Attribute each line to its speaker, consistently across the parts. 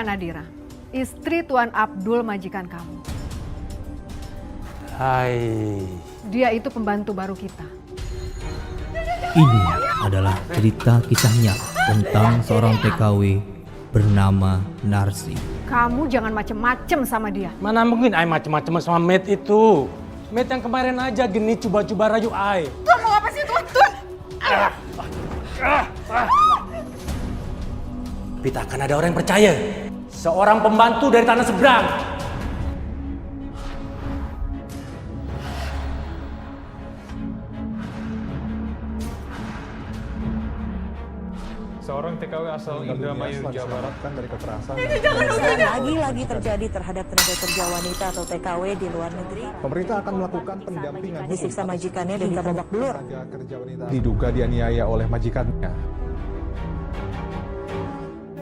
Speaker 1: Nadira, istri Tuan Abdul majikan kamu.
Speaker 2: Hai.
Speaker 1: Dia itu pembantu baru kita.
Speaker 3: Ini adalah cerita kisah nyata tentang seorang TKW bernama Narsi.
Speaker 1: Kamu jangan macem-macem sama dia.
Speaker 2: Mana mungkin ai macam-macam sama Matt itu. Matt yang kemarin aja gini coba-coba rayu ai.
Speaker 1: Tuan mau apa sih Tuan?
Speaker 2: Tapi tak akan ada orang yang percaya. Seorang pembantu dari tanah seberang.
Speaker 4: Seorang TKW asal Indramayu, Jawa Barat
Speaker 5: dari kekerasan.
Speaker 6: Lagi-lagi terjadi terhadap tenaga kerja wanita atau TKW di luar negeri.
Speaker 5: Pemerintah akan melakukan pendampingan
Speaker 6: Disiksa majikannya dan hingga babak belur.
Speaker 5: tenaga kerja wanita diduga dianiaya oleh majikannya.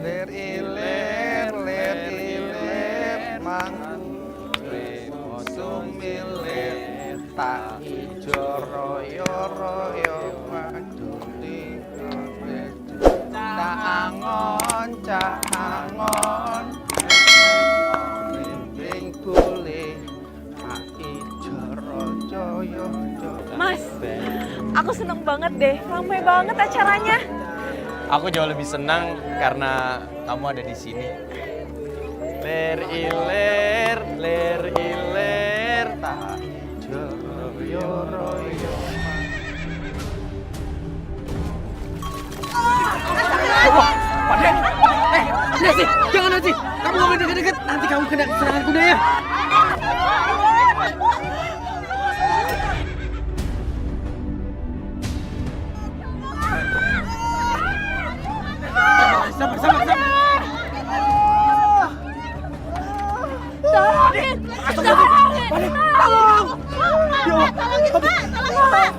Speaker 7: Ler iler mangkuri sumilir tak ijo royo maduni cak angon bimbing bule tak ijo royo.
Speaker 8: Mas, aku seneng banget deh, ramai banget acaranya.
Speaker 9: Aku jauh lebih senang karena kamu ada di sini. Ler iler tak
Speaker 7: Royo
Speaker 10: Nanti, jangan nanti. Kamu nggak boleh deket-deket. Nanti kamu kena serangan kuda ya. Sabar.
Speaker 8: Tolongin! Tolong! Tolongin suami saya,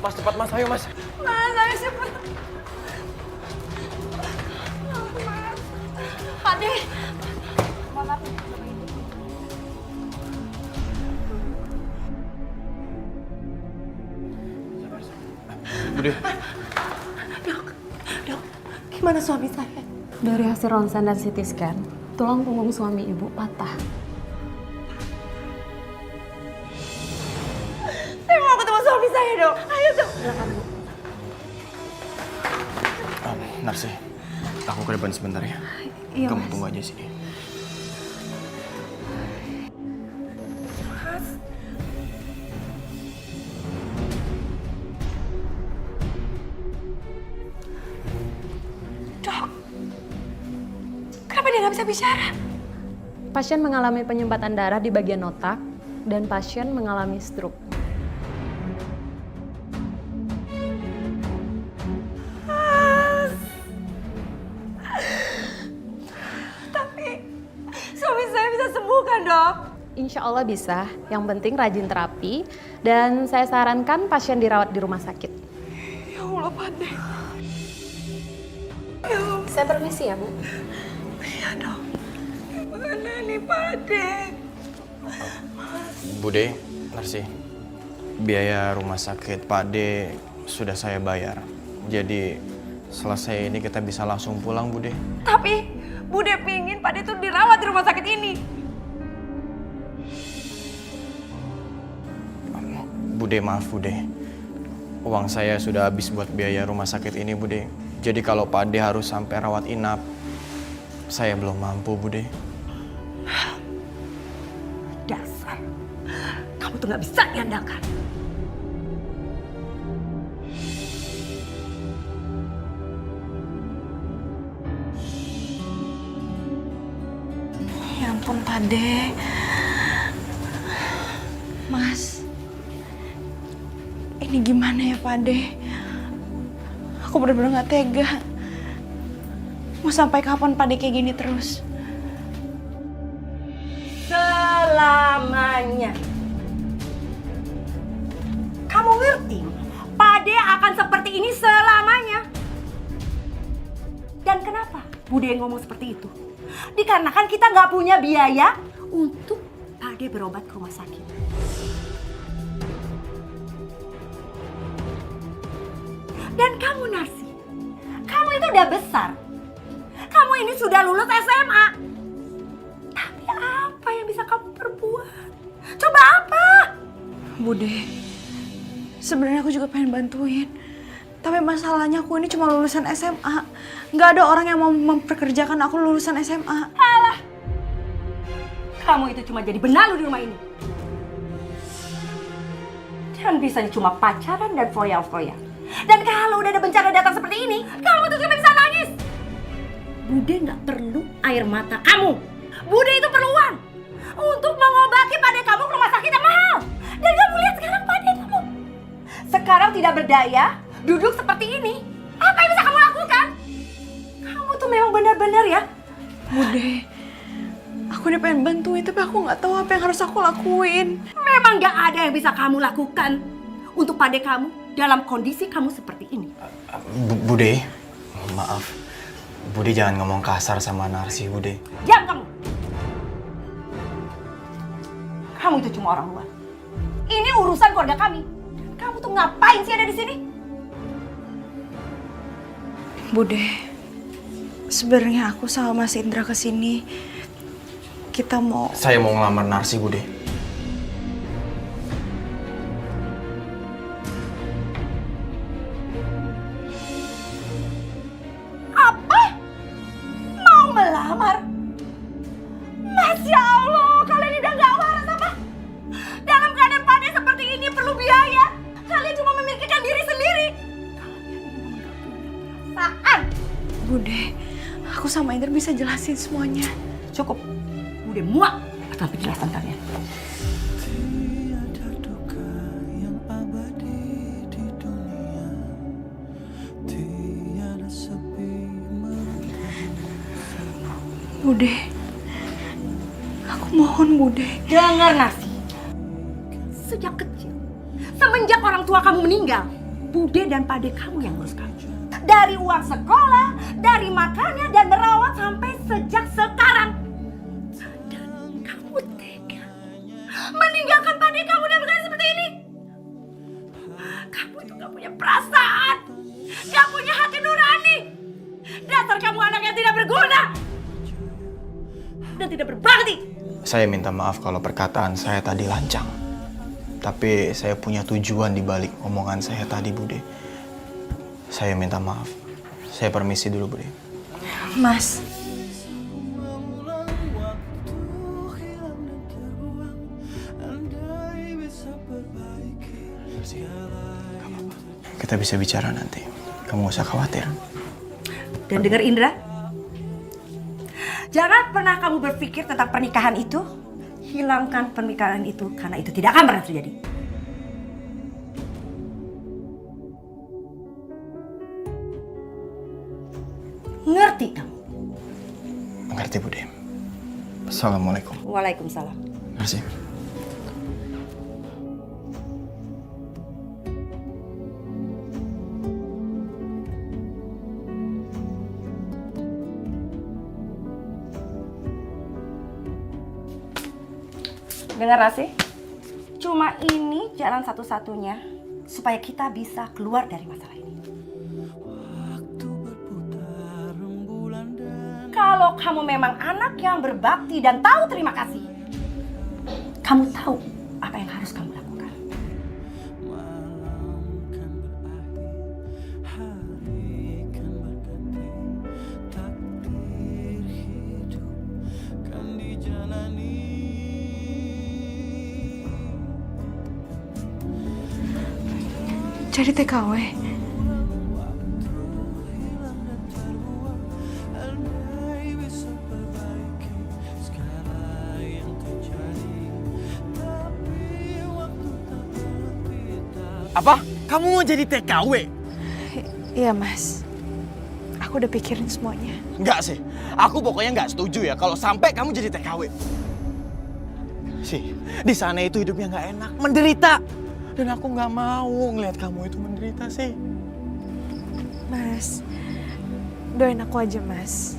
Speaker 9: Mas, cepat mas, ayo mas.
Speaker 8: Mas, ayo cepat. Pak De.
Speaker 9: Bude.
Speaker 8: Dok, gimana suami saya?
Speaker 11: Dari hasil ronsen dan CT scan, tulang punggung suami ibu patah.
Speaker 8: Saya mau ketemu suami saya, Dok. Ayo, Dok.
Speaker 11: Silakan, Bu.
Speaker 9: Narsi, aku ke depan sebentar ya.
Speaker 11: Iya,
Speaker 9: Kamu
Speaker 11: Mas.
Speaker 9: tunggu aja sini.
Speaker 8: Dok, kenapa dia nggak bisa bicara?
Speaker 11: Pasien mengalami penyumbatan darah di bagian otak dan pasien mengalami stroke.
Speaker 8: Tapi suami saya bisa sembuh kan, Dok?
Speaker 11: Insya Allah bisa, yang penting rajin terapi dan saya sarankan pasien dirawat di rumah sakit.
Speaker 8: Ya Allah, Pak De.
Speaker 11: Saya permisi ya, Bu.
Speaker 8: Iya, Dok. Gimana nih, Pak De?
Speaker 9: Bude, Narsi, biaya rumah sakit Pak D sudah saya bayar. Jadi selesai ini kita bisa langsung pulang, Bude.
Speaker 8: Tapi Bude pingin Pak De tuh dirawat di rumah sakit ini.
Speaker 9: Bude, maaf Bude. Uang saya sudah habis buat biaya rumah sakit ini, Bude. Jadi kalau Pak D harus sampai rawat inap, saya belum mampu, Bude.
Speaker 8: Dasar, kamu tuh nggak bisa diandalkan. Ya ampun, Pak De. Mas, ini gimana ya, Pak De? Aku benar-benar nggak tega. Mau sampai kapan Pak De kayak gini terus?
Speaker 6: Selamanya. Kamu ngerti? Pak De akan seperti ini selamanya. Dan kenapa Bude ngomong seperti itu? Dikarenakan kita nggak punya biaya untuk Pak De berobat ke rumah sakit. Dan kamu Narsi, kamu itu udah besar. Kamu ini sudah lulus SMA. Tapi apa yang bisa kamu perbuat? Coba apa?
Speaker 8: Bude, sebenarnya aku juga pengen bantuin. Tapi masalahnya aku ini cuma lulusan SMA. Nggak ada orang yang mau memperkerjakan aku lulusan SMA.
Speaker 6: Alah, kamu itu cuma jadi benalu di rumah ini. Dan bisanya cuma pacaran dan foya-foya. Dan kalau udah ada bencana datang seperti ini, kamu tuh cuma bisa nangis. Bude nggak perlu air mata kamu. Bude itu perlu uang untuk mengobati pade kamu ke rumah sakit yang mahal. Dan kamu lihat sekarang pade kamu. Sekarang tidak berdaya, duduk seperti ini. Apa yang bisa kamu lakukan? Kamu tuh memang benar-benar ya.
Speaker 8: Bude, aku udah pengen bantuin tapi aku nggak tahu apa yang harus aku lakuin.
Speaker 6: Memang nggak ada yang bisa kamu lakukan untuk pade kamu dalam kondisi kamu seperti ini.
Speaker 9: Bude, maaf. Bude jangan ngomong kasar sama Narsi, Bude.
Speaker 6: Diam kamu. Kamu itu cuma orang luar. Ini urusan keluarga kami. Kamu tuh ngapain sih ada di sini?
Speaker 8: Bude, sebenarnya aku sama Mas Indra kesini. Kita mau...
Speaker 9: Saya mau ngelamar Narsi, Bude.
Speaker 6: Apa? Mau melamar? Masya Allah, kalian udah gak waras apa? Dalam keadaan pade seperti ini perlu biaya. Kalian cuma memikirkan diri sendiri. Perasaan.
Speaker 8: Bude, aku sama Indra bisa jelasin semuanya.
Speaker 6: Cukup. Udah muak atas penjelasan kalian.
Speaker 8: Bude, aku mohon Bude.
Speaker 6: Dengar Narsi. Sejak kecil, semenjak orang tua kamu meninggal, Bude dan pade kamu yang ngurus kamu. Dari uang sekolah, dari makannya dan merawat sampai sejak sekarang. Dan kamu tega meninggalkan pade kamu dan berkata seperti ini. Kamu itu gak punya perasaan, gak punya hati nurani. Dasar kamu anak yang tidak berguna dan tidak berbakti.
Speaker 9: Saya minta maaf kalau perkataan saya tadi lancang. Tapi saya punya tujuan di balik omongan saya tadi, Bude. Saya minta maaf. Saya permisi dulu, Bude.
Speaker 8: Mas.
Speaker 9: Kita bisa bicara nanti. Kamu gak usah khawatir.
Speaker 6: Dan dengar Indra, jangan pernah kamu berpikir tentang pernikahan itu. Hilangkan pernikahan itu karena itu tidak akan pernah terjadi. Ngerti kamu?
Speaker 9: Mengerti, Bude. Assalamualaikum.
Speaker 6: Waalaikumsalam.
Speaker 9: Terima kasih.
Speaker 6: Dengar Rasi, cuma ini jalan satu-satunya supaya kita bisa keluar dari masalah ini. Kalau kamu memang anak yang berbakti dan tahu terima kasih, kamu tahu apa yang harus kamu lakukan.
Speaker 8: Jadi TKW.
Speaker 10: Apa? Kamu mau jadi TKW?
Speaker 8: Iya Mas. Aku udah pikirin semuanya.
Speaker 10: Enggak sih. Aku pokoknya nggak setuju ya kalau sampai kamu jadi TKW. Sih, di sana itu hidupnya nggak enak, menderita. Dan aku nggak mau ngelihat kamu itu menderita sih.
Speaker 8: Mas, doain aku aja Mas.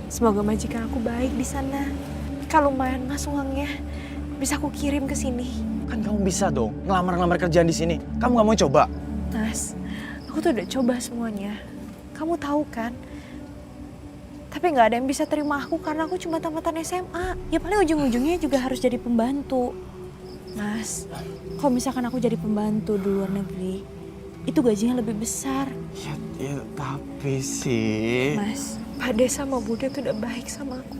Speaker 8: Semoga majikan aku baik di sana. Kalau lumayan Mas uangnya, bisa aku kirim ke sini.
Speaker 10: Kan kamu bisa dong ngelamar-ngelamar kerjaan di sini. Kamu nggak mau coba?
Speaker 8: Mas, Aku tuh udah coba semuanya. Kamu tahu kan? Tapi nggak ada yang bisa terima aku karena aku cuma tamatan SMA. Ya paling ujung-ujungnya juga harus jadi pembantu. Mas, kalau misalkan aku jadi pembantu di luar negeri, itu gajinya lebih besar.
Speaker 9: Ya tapi sih...
Speaker 8: Mas, Pak De sama Bude tuh udah baik sama aku.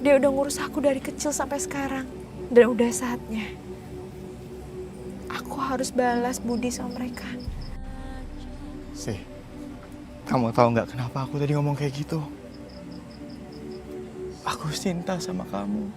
Speaker 8: Dia udah ngurus aku dari kecil sampai sekarang. Dan udah saatnya aku harus balas budi sama mereka.
Speaker 9: Sih, kamu tahu nggak kenapa aku tadi ngomong kayak gitu? Aku cinta sama kamu.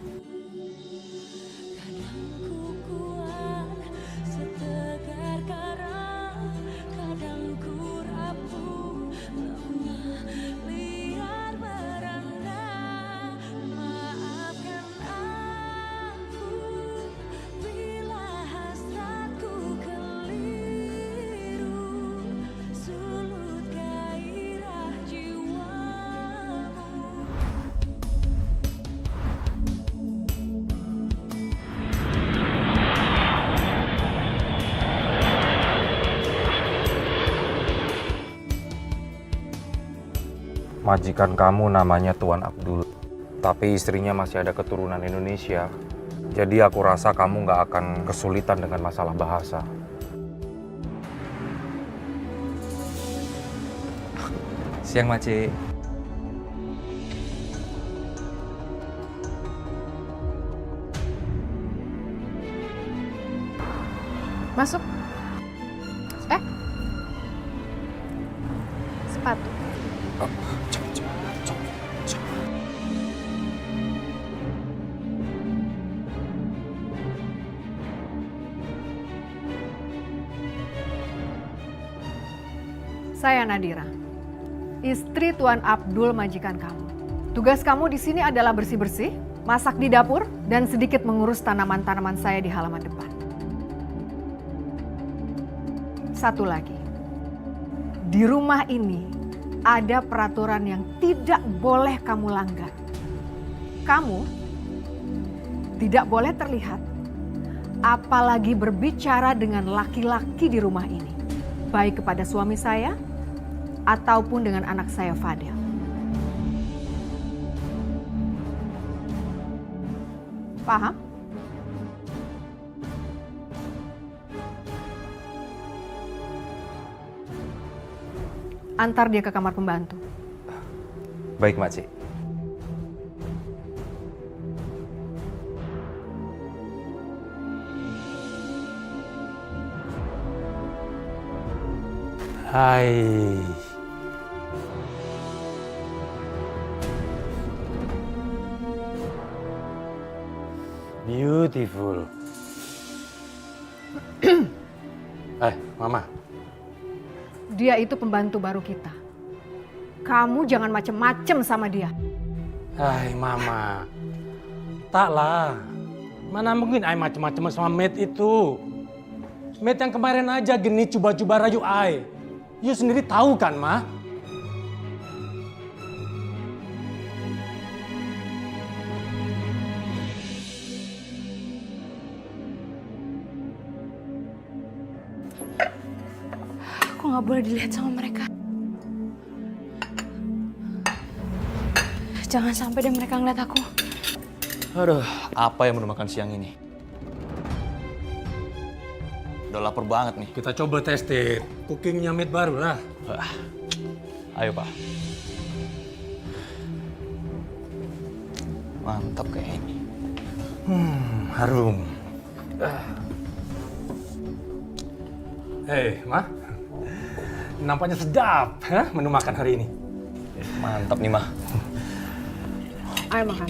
Speaker 4: Majikan kamu namanya Tuan Abdul, tapi istrinya masih ada keturunan Indonesia. Jadi aku rasa kamu nggak akan kesulitan dengan masalah bahasa.
Speaker 10: Siang, Maci.
Speaker 1: Masuk. Sepatu. Saya Nadira, istri Tuan Abdul majikan kamu. Tugas kamu di sini adalah bersih-bersih, masak di dapur, dan sedikit mengurus tanaman-tanaman saya di halaman depan. Satu lagi, di rumah ini ada peraturan yang tidak boleh kamu langgar. Kamu tidak boleh terlihat, apalagi berbicara dengan laki-laki di rumah ini, baik kepada suami saya ataupun dengan anak saya Fadel. Paham? Antar dia ke kamar pembantu.
Speaker 4: Baik, Makcik.
Speaker 2: Hai. Beautiful. Mama.
Speaker 1: Dia itu pembantu baru kita. Kamu jangan macem-macem sama dia.
Speaker 2: Hai, Mama. Taklah. Mana mungkin ai macem-macem sama Matt itu. Matt yang kemarin aja geni coba-coba rayu ai. You sendiri tahu kan, Ma?
Speaker 8: Aku nggak boleh dilihat sama mereka. Jangan sampai deh mereka ngeliat aku.
Speaker 9: Aduh, apa yang menu makan siang ini? Udah lapar banget nih.
Speaker 2: Kita coba tested cookingnya Matt baru lah.
Speaker 9: Ayo, Pak. Mantap kayak ini.
Speaker 2: Harum. Hei, Ma. Nampaknya sedap, menu makan hari ini.
Speaker 9: Mantap nih, Ma.
Speaker 1: Ayo makan.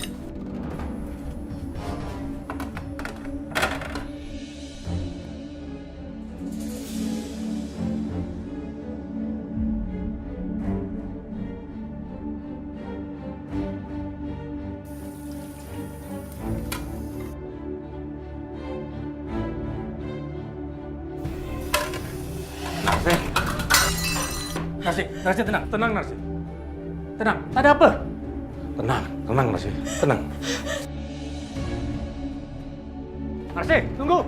Speaker 2: Narsi, tenang Narsi. Tenang, ada apa? Tenang Narsi, tenang. Narsi, tunggu.